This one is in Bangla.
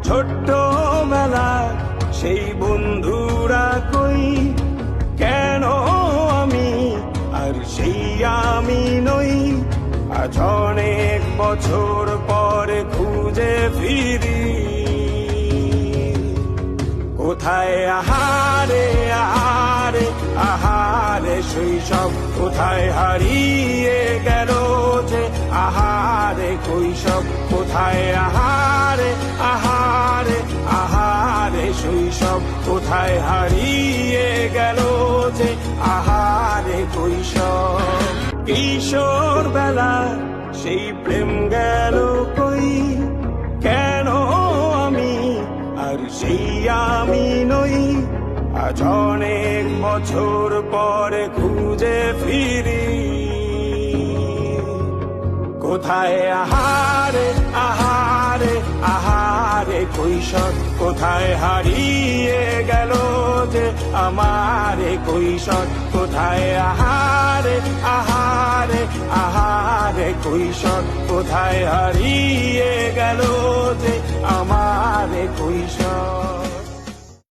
ছোট্টবেলা সেই বন্ধুরা কই, কেন আমি আর সেই আমি নই। আজ অনেক বছর পরে খুঁজে ফিরি, কোথায় আহারে আহারে আহারে শৈশব, কোথায় হারিয়ে গেল যে আহারে কৈশব। কোথায় আহারে আহারে আহারে শৈশব, কোথায় হারিয়ে গেল যে আহারে কৈশব। কিশোর বেলা সেই প্রেম গেল কই, কেন আমি আর সেই আমি নই। আজ অনেক বছর পরে খুঁজে ফিরি, কোথায় আহারে আহারে আহারে কৈশোর, কোথায় হারিয়ে গেল যে আমারে কৈশোর। কোথায় আহারে আহারে আহারে কৈশোর, কোথায় হারিয়ে